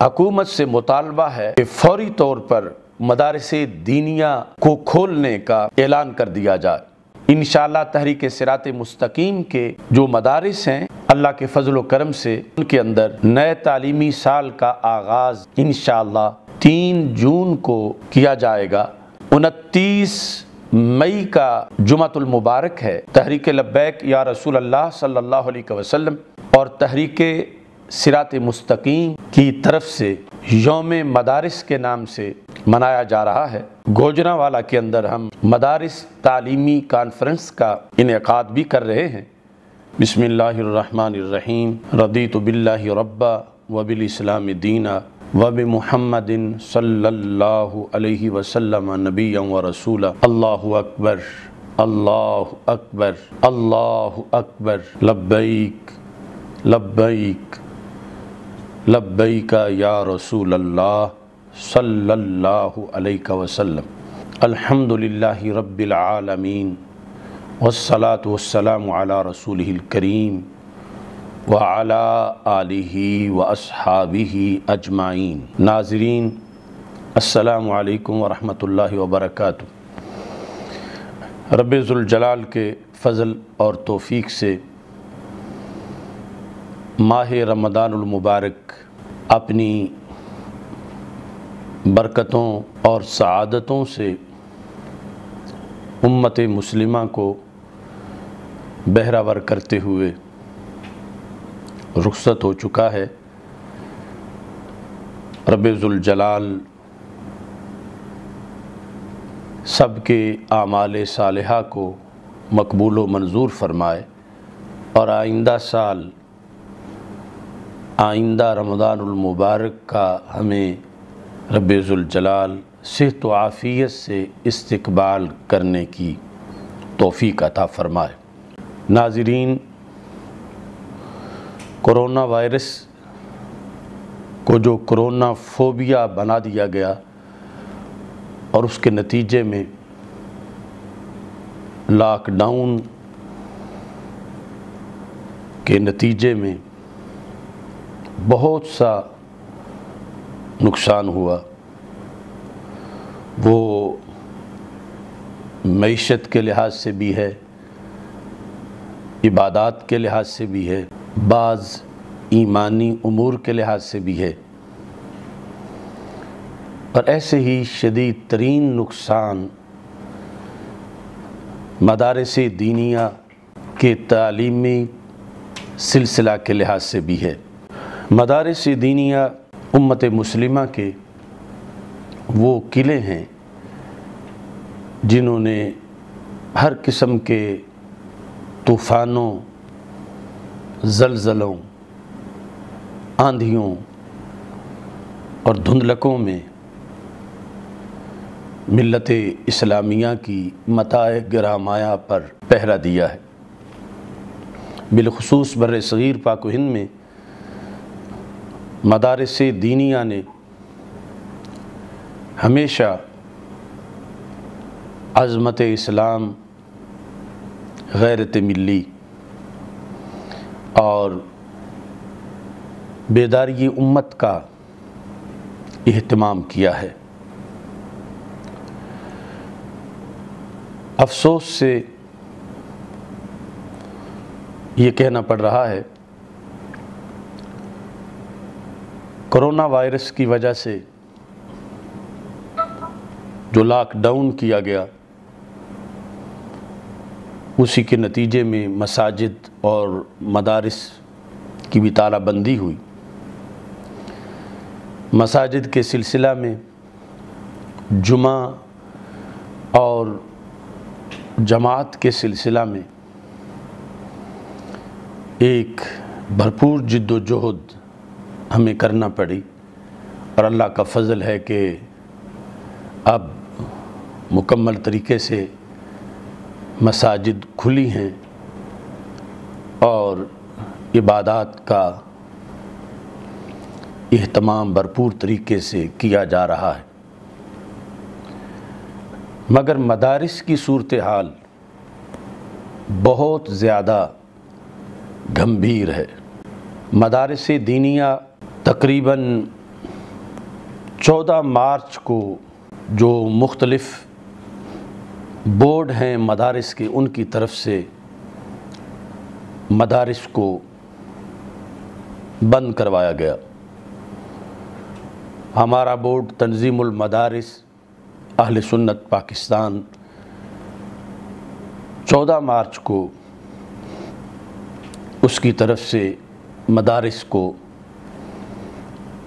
حکومت سے مطالبہ ہے کہ فوری طور پر مدارس دینیہ کو کھولنے کا اعلان کر دیا جائے۔ انشاءاللہ تحریک صراط مستقیم کے جو مدارس ہیں، اللہ کے فضل و کرم سے ان کے اندر نئے تعلیمی سال کا آغاز انشاءاللہ 3 جون کو کیا جائے گا۔ 29 مئی کا جمعۃ المبارک ہے۔ تحریک لبیک یا رسول اللہ صلی اللہ علیہ وسلم اور تحریک صراط مستقیم کی طرف سے یوم مدارس کے نام سے منایا جا رہا ہے۔ گوجرانوالہ کے اندر ہم مدارس تعلیمی کانفرنس کا انعقاد بھی کر رہے ہیں۔ بسم اللہ الرحمن الرحیم۔ رضیت باللہ ربا وبالاسلام دینا وبمحمد صلی اللہ علیہ وسلم نبیا ورسولا۔ اللہ اکبر، اللہ اکبر، اللہ اکبر، لبیک لبیک لبیک یا رسول اللہ صلی اللہ علیہ وسلم۔ الحمدللہ رب العالمین والصلاة والسلام علی رسولہ الکریم وعلی آلہ واصحابہ اجمعین۔ ناظرین السلام علیکم ورحمۃ اللہ وبرکاتہ۔ رب ذوالجلال کے فضل اور توفیق سے ماہ رمضان المبارک اپنی برکتوں اور سعادتوں سے امت مسلمہ کو بہرہ ور کرتے ہوئے رخصت ہو چکا ہے۔ رب ذوالجلال سب کے اعمال صالحہ کو مقبول و منظور فرمائے اور آئندہ سال، آئندہ رمضان المبارک کا ہمیں رب ذوالجلال صحت و عافیت سے استقبال کرنے کی توفیق عطا فرمائے۔ ناظرین، کرونا وائرس کو جو کرونا فوبیا بنا دیا گیا اور اس کے نتیجے میں لاک ڈاؤن کے نتیجے میں بہت سا نقصان ہوا، وہ معیشت کے لحاظ سے بھی ہے، عبادات کے لحاظ سے بھی ہے، بعض ایمانی امور کے لحاظ سے بھی ہے، اور ایسے ہی شدید ترین نقصان مدارس دینیہ کے تعلیمی سلسلہ کے لحاظ سے بھی ہے۔ مدارس دینیہ امت مسلمہ کے وہ قلعے ہیں جنہوں نے ہر قسم کے طوفانوں، زلزلوں، آندھیوں اور دھندلکوں میں ملت اسلامیہ کی متاع گرامایا پر پہرا دیا ہے۔ بالخصوص بر صغیر پاک و ہند میں مدارس دینیہ نے ہمیشہ عظمت اسلام، غیرت ملی اور بیداری امت کا اہتمام کیا ہے۔ افسوس سے یہ کہنا پڑ رہا ہے، کرونا وائرس کی وجہ سے جو لاک ڈاؤن کیا گیا، اسی کے نتیجے میں مساجد اور مدارس کی بھی تالہ بندی ہوئی۔ مساجد کے سلسلہ میں جمعہ اور جماعت کے سلسلہ میں ایک بھرپور جد و جہد ہمیں کرنا پڑی، اور اللہ کا فضل ہے کہ اب مکمل طریقے سے مساجد کھلی ہیں اور عبادات کا اہتمام بھرپور طریقے سے کیا جا رہا ہے۔ مگر مدارس کی صورتحال بہت زیادہ گمبھیر ہے۔ مدارس دینیہ تقریباً 14 مارچ کو جو مختلف بورڈ ہیں مدارس کے، ان کی طرف سے مدارس کو بند کروایا گیا۔ ہمارا بورڈ تنظیم المدارس اہل سنت پاکستان 14 مارچ کو اس کی طرف سے مدارس کو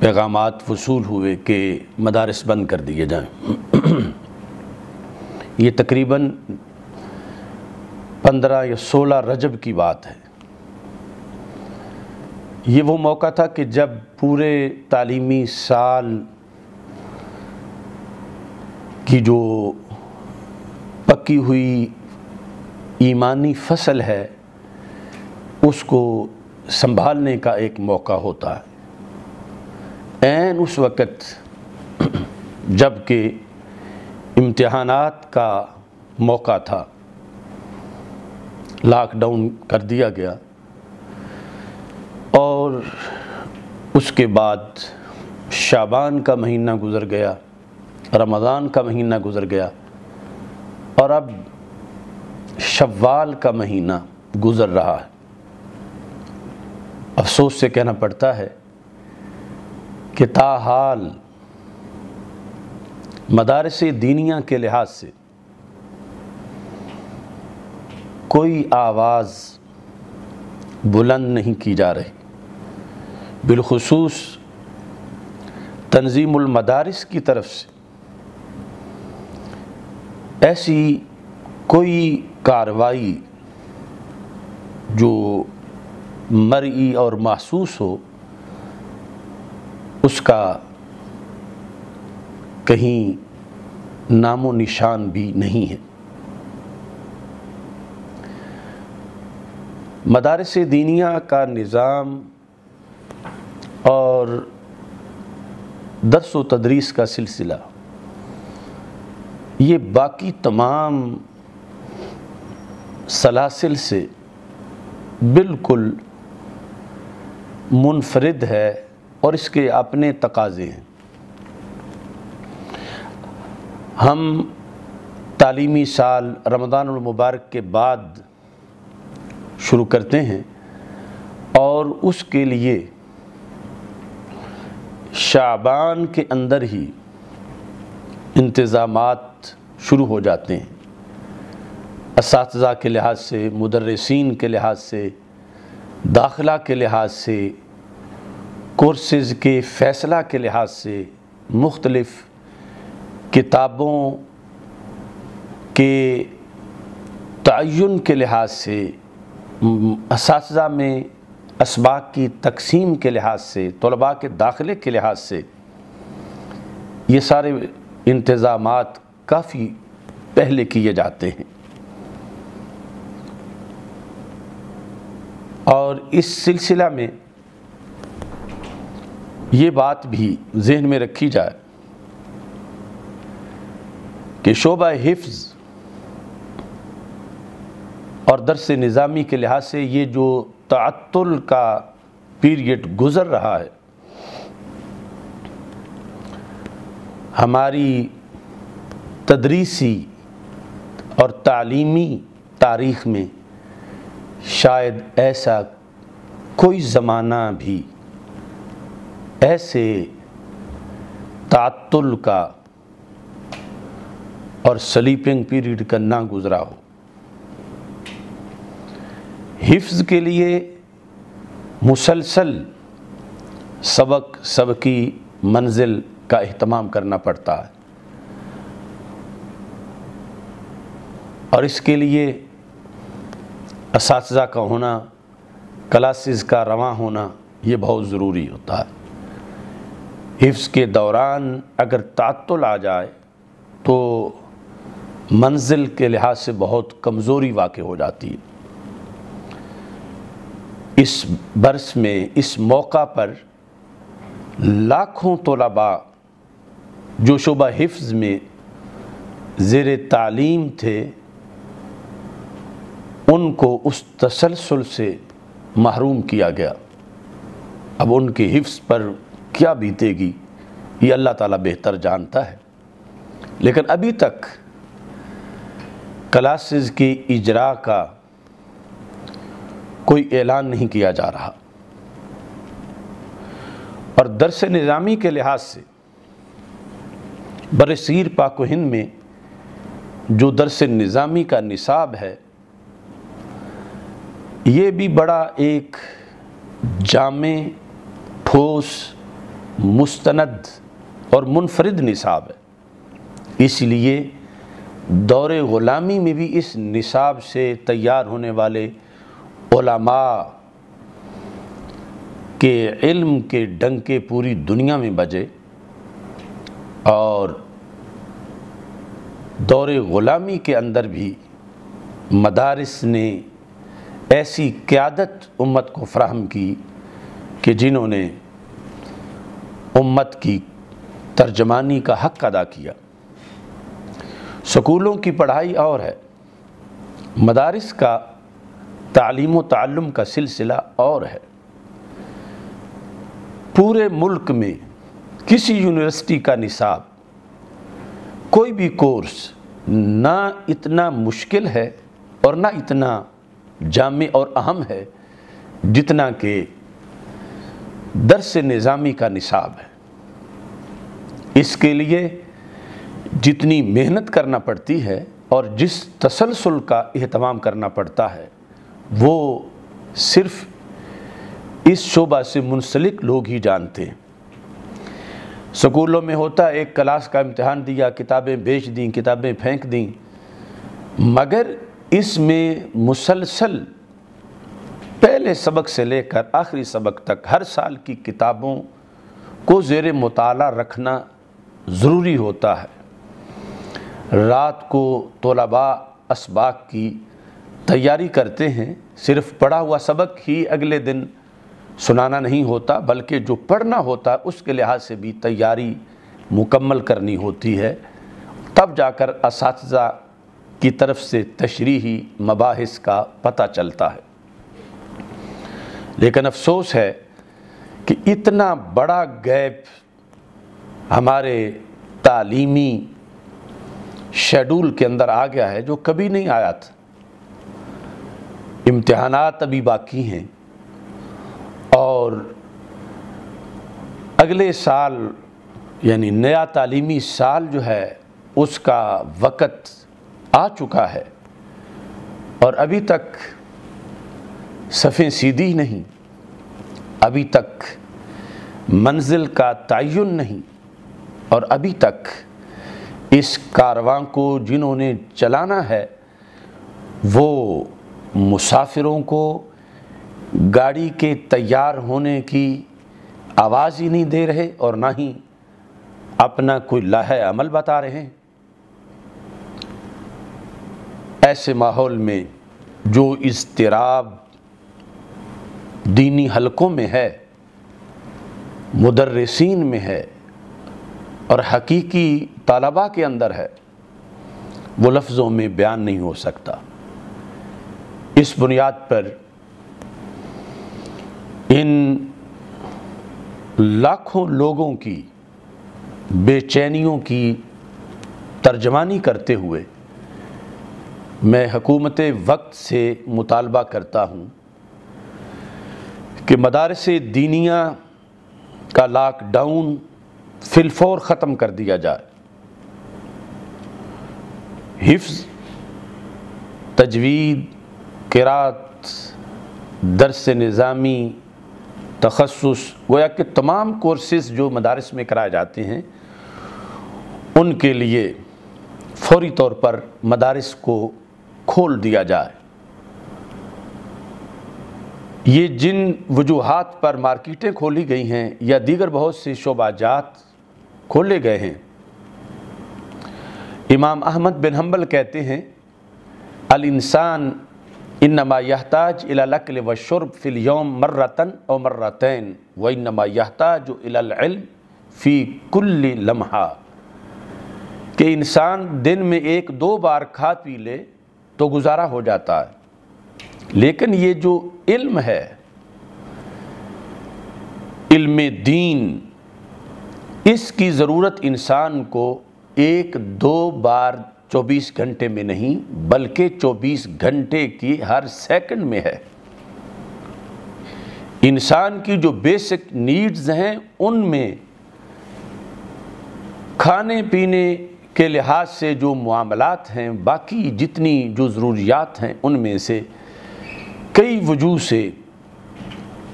پیغامات وصول ہوئے کہ مدارس بند کر دیے جائیں۔ یہ تقریباً 15 یا 16 رجب کی بات ہے۔ یہ وہ موقع تھا کہ جب پورے تعلیمی سال کی جو پکی ہوئی ایمانی فصل ہے اس کو سنبھالنے کا ایک موقع ہوتا ہے۔ عین اس وقت جب کہ امتحانات کا موقع تھا، لاک ڈاؤن کر دیا گیا، اور اس کے بعد شعبان کا مہینہ گزر گیا، رمضان کا مہینہ گزر گیا، اور اب شوال کا مہینہ گزر رہا ہے۔ افسوس سے کہنا پڑتا ہے کہ تاحال مدارس دینیہ کے لحاظ سے کوئی آواز بلند نہیں کی جا رہی، بالخصوص تنظیم المدارس کی طرف سے ایسی کوئی کارروائی جو مرئی اور محسوس ہو اس کا کہیں نام و نشان بھی نہیں ہے۔ مدارس دینیہ کا نظام اور درس و تدریس کا سلسلہ یہ باقی تمام سلاسل سے بالکل منفرد ہے اور اس کے اپنے تقاضے ہیں۔ ہم تعلیمی سال رمضان المبارک کے بعد شروع کرتے ہیں اور اس کے لیے شعبان کے اندر ہی انتظامات شروع ہو جاتے ہیں، اساتذہ کے لحاظ سے، مدرسین کے لحاظ سے، داخلہ کے لحاظ سے، کورسز کے فیصلہ کے لحاظ سے، مختلف کتابوں کے تعین کے لحاظ سے، اساتذہ میں اسباق کی تقسیم کے لحاظ سے، طلباء کے داخلے کے لحاظ سے، یہ سارے انتظامات کافی پہلے کیے جاتے ہیں۔ اور اس سلسلہ میں یہ بات بھی ذہن میں رکھی جائے کہ شعبہ حفظ اور درس نظامی کے لحاظ سے یہ جو تعطل کا پیریڈ گزر رہا ہے، ہماری تدریسی اور تعلیمی تاریخ میں شاید ایسا کوئی زمانہ بھی ایسے تعطل کا اور سلیپنگ پیریڈ کا نہ گزرا ہو۔ حفظ کے لیے مسلسل سبقی منزل کا اہتمام کرنا پڑتا ہے، اور اس کے لیے اساتذہ کا ہونا، کلاسز کا رواں ہونا یہ بہت ضروری ہوتا ہے۔ حفظ کے دوران اگر تعطل آ جائے تو منزل کے لحاظ سے بہت کمزوری واقع ہو جاتی ہے۔ اس برس میں اس موقع پر لاکھوں طلباء جو شعبہ حفظ میں زیر تعلیم تھے ان کو اس تسلسل سے محروم کیا گیا۔ اب ان کے حفظ پر کیا بیتے گی یہ اللہ تعالیٰ بہتر جانتا ہے، لیکن ابھی تک کلاسز کی اجرا کا کوئی اعلان نہیں کیا جا رہا، اور درس نظامی کے لحاظ سے برصغیر پاک و ہند میں جو درس نظامی کا نصاب ہے یہ بھی بڑا ایک جامع، ٹھوس، مستند اور منفرد نصاب ہے۔ اس لیے دور غلامی میں بھی اس نصاب سے تیار ہونے والے علماء کے علم کے ڈنکے پوری دنیا میں بجے، اور دور غلامی کے اندر بھی مدارس نے ایسی قیادت امت کو فراہم کی کہ جنہوں نے امت کی ترجمانی کا حق ادا کیا۔ سکولوں کی پڑھائی اور ہے، مدارس کا تعلیم و تعلم کا سلسلہ اور ہے۔ پورے ملک میں کسی یونیورسٹی کا نصاب، کوئی بھی کورس نہ اتنا مشکل ہے اور نہ اتنا جامع اور اہم ہے جتنا کہ درس نظامی کا نصاب ہے۔ اس کے لیے جتنی محنت کرنا پڑتی ہے اور جس تسلسل کا اہتمام کرنا پڑتا ہے وہ صرف اس شعبہ سے منسلک لوگ ہی جانتے ہیں۔ سکولوں میں ہوتا ہے ایک کلاس کا امتحان دیا، کتابیں بیچ دیں، کتابیں پھینک دیں، مگر اس میں مسلسل پہلے سبق سے لے کر آخری سبق تک ہر سال کی کتابوں کو زیر مطالعہ رکھنا ضروری ہوتا ہے۔ رات کو طلباء اسباق کی تیاری کرتے ہیں، صرف پڑھا ہوا سبق ہی اگلے دن سنانا نہیں ہوتا، بلکہ جو پڑھنا ہوتا ہے اس کے لحاظ سے بھی تیاری مکمل کرنی ہوتی ہے، تب جا کر اساتذہ کی طرف سے تشریحی مباحث کا پتہ چلتا ہے۔ لیکن افسوس ہے کہ اتنا بڑا گیپ ہمارے تعلیمی شیڈول کے اندر آ گیا ہے جو کبھی نہیں آیا تھا۔ امتحانات ابھی باقی ہیں اور اگلے سال یعنی نیا تعلیمی سال جو ہے اس کا وقت آ چکا ہے، اور ابھی تک صفیں سیدھی نہیں، ابھی تک منزل کا تعین نہیں، اور ابھی تک اس کارواں کو جنہوں نے چلانا ہے وہ مسافروں کو گاڑی کے تیار ہونے کی آواز ہی نہیں دے رہے اور نہ ہی اپنا کوئی لائحہ عمل بتا رہے ہیں۔ ایسے ماحول میں جو اضطراب دینی حلقوں میں ہے، مدرسین میں ہے اور حقیقی طلباء کے اندر ہے، وہ لفظوں میں بیان نہیں ہو سکتا۔ اس بنیاد پر ان لاکھوں لوگوں کی بے چینیوں کی ترجمانی کرتے ہوئے میں حکومت وقت سے مطالبہ کرتا ہوں کہ مدارس دینیہ کا لاک ڈاؤن فی الفور ختم کر دیا جائے۔ حفظ، تجوید، قرات، درس نظامی، تخصص، گویا کہ تمام کورسز جو مدارس میں کرائے جاتے ہیں ان کے لیے فوری طور پر مدارس کو کھول دیا جائے۔ یہ جن وجوہات پر مارکیٹیں کھولی گئی ہیں یا دیگر بہت سے شعبہ جات کھولے گئے ہیں، امام احمد بن حنبل کہتے ہیں الانسان انما یحتاج الی الاکل والشرب فی اليوم مرتن او مرتین وانما یحتاج الی العلم فی کل لمحہ، کہ انسان دن میں 1-2 بار کھا پی لے تو گزارا ہو جاتا ہے، لیکن یہ جو علم ہے، علم دین، اس کی ضرورت انسان کو ایک دو بار 24 گھنٹے میں نہیں بلکہ 24 گھنٹے کی ہر سیکنڈ میں ہے۔ انسان کی جو بیسک نیڈز ہیں ان میں کھانے پینے کے لحاظ سے جو معاملات ہیں، باقی جتنی جو ضروریات ہیں ان میں سے کئی وجوہ سے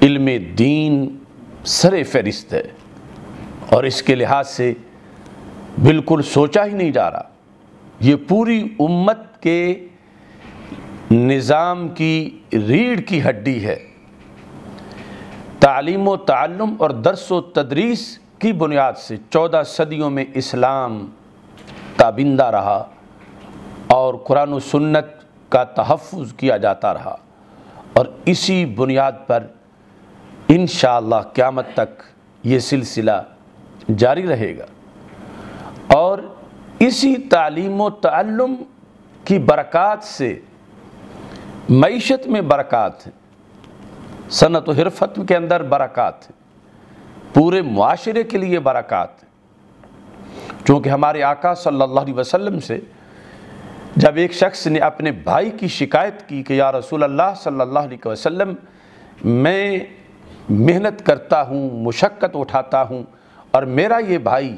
علم دین سر فہرست ہے، اور اس کے لحاظ سے بالکل سوچا ہی نہیں جا رہا۔ یہ پوری امت کے نظام کی ریڑھ کی ہڈی ہے۔ تعلیم و تعلم اور درس و تدریس کی بنیاد سے 14 صدیوں میں اسلام تابندہ رہا اور قرآن و سنت کا تحفظ کیا جاتا رہا، اور اسی بنیاد پر انشاءاللہ قیامت تک یہ سلسلہ جاری رہے گا، اور اسی تعلیم و تعلم کی برکات سے معیشت میں برکات ہیں، صنعت و حرفت کے اندر برکات ہیں، پورے معاشرے کے لیے برکات ہیں۔ چونکہ ہمارے آقا صلی اللہ علیہ وسلم سے جب ایک شخص نے اپنے بھائی کی شکایت کی کہ یا رسول اللہ صلی اللہ علیہ وسلم، میں محنت کرتا ہوں، مشقت اٹھاتا ہوں، اور میرا یہ بھائی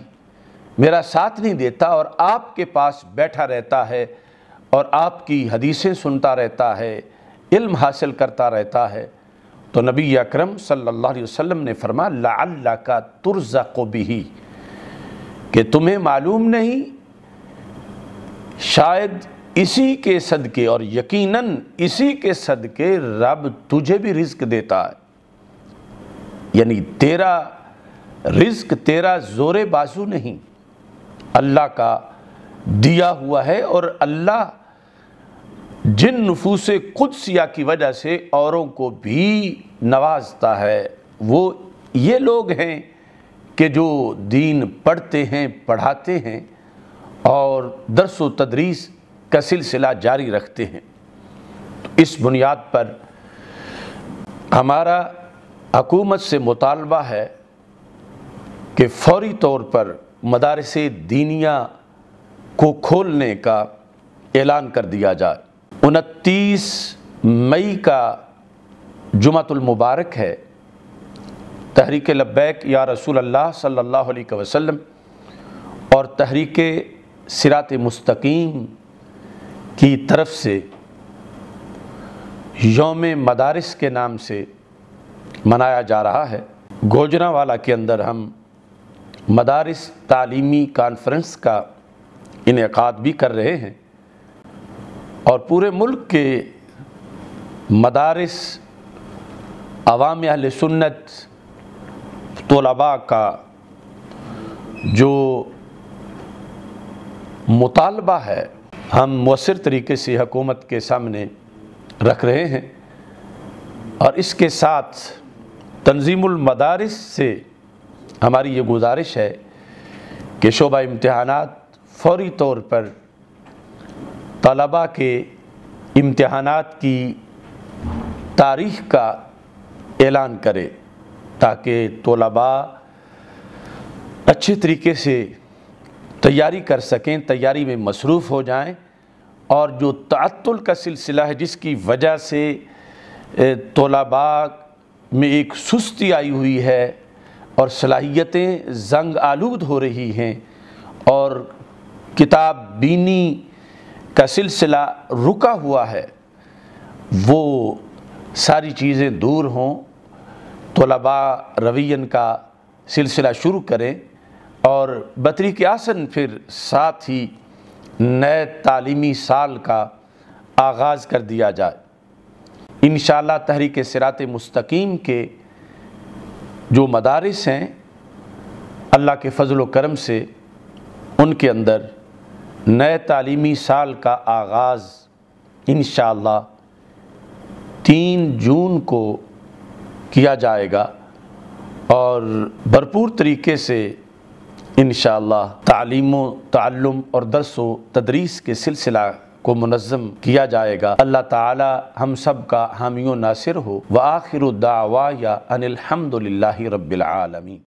میرا ساتھ نہیں دیتا اور آپ کے پاس بیٹھا رہتا ہے اور آپ کی حدیثیں سنتا رہتا ہے، علم حاصل کرتا رہتا ہے، تو نبی اکرم صلی اللہ علیہ وسلم نے فرمایا لعلک ترزق بہ، کہ تمہیں معلوم نہیں شاید اسی کے صدقے اور یقیناً اسی کے صدقے رب تجھے بھی رزق دیتا ہے۔ یعنی تیرا رزق تیرا زور بازو نہیں، اللہ کا دیا ہوا ہے، اور اللہ جن نفوس قدسیہ کی وجہ سے اوروں کو بھی نوازتا ہے وہ یہ لوگ ہیں کہ جو دین پڑھتے ہیں، پڑھاتے ہیں اور درس و تدریس کا سلسلہ جاری رکھتے ہیں۔ اس بنیاد پر ہمارا حکومت سے مطالبہ ہے کہ فوری طور پر مدارس دینیہ کو کھولنے کا اعلان کر دیا جائے۔ 29 مئی کا جمعۃ المبارک ہے۔ تحریک لبیک یا رسول اللہ صلی اللہ علیہ وسلم اور تحریک صراط مستقیم کی طرف سے یوم مدارس کے نام سے منایا جا رہا ہے۔ گوجرانوالا کے اندر ہم مدارس تعلیمی کانفرنس کا انعقاد بھی کر رہے ہیں، اور پورے ملک کے مدارس، عوام اہل سنت، طلباء کا جو مطالبہ ہے ہم مؤثر طریقے سے حکومت کے سامنے رکھ رہے ہیں، اور اس کے ساتھ تنظیم المدارس سے ہماری یہ گزارش ہے کہ شعبہ امتحانات فوری طور پر طلباء کے امتحانات کی تاریخ کا اعلان کرے تاکہ طلباء اچھے طریقے سے تیاری کر سکیں، تیاری میں مصروف ہو جائیں، اور جو تعطل کا سلسلہ ہے جس کی وجہ سے طلباء میں ایک سستی آئی ہوئی ہے اور صلاحیتیں زنگ آلود ہو رہی ہیں اور کتاب بینی کا سلسلہ رکا ہوا ہے، وہ ساری چیزیں دور ہوں، طلباء روین کا سلسلہ شروع کریں، اور بطریق آسن پھر ساتھ ہی نئے تعلیمی سال کا آغاز کر دیا جائے۔ انشاءاللہ تحریک صراط مستقیم کے جو مدارس ہیں، اللہ کے فضل و کرم سے ان کے اندر نئے تعلیمی سال کا آغاز انشاءاللہ 3 جون کو کیا جائے گا، اور بھرپور طریقے سے انشاءاللہ تعلیم و تعلم اور درس و تدریس کے سلسلہ کو منظم کیا جائے گا۔ اللہ تعالی ہم سب کا حامی و ناصر ہو۔ وآخر دعوایا ان الحمد للہ رب العالمین۔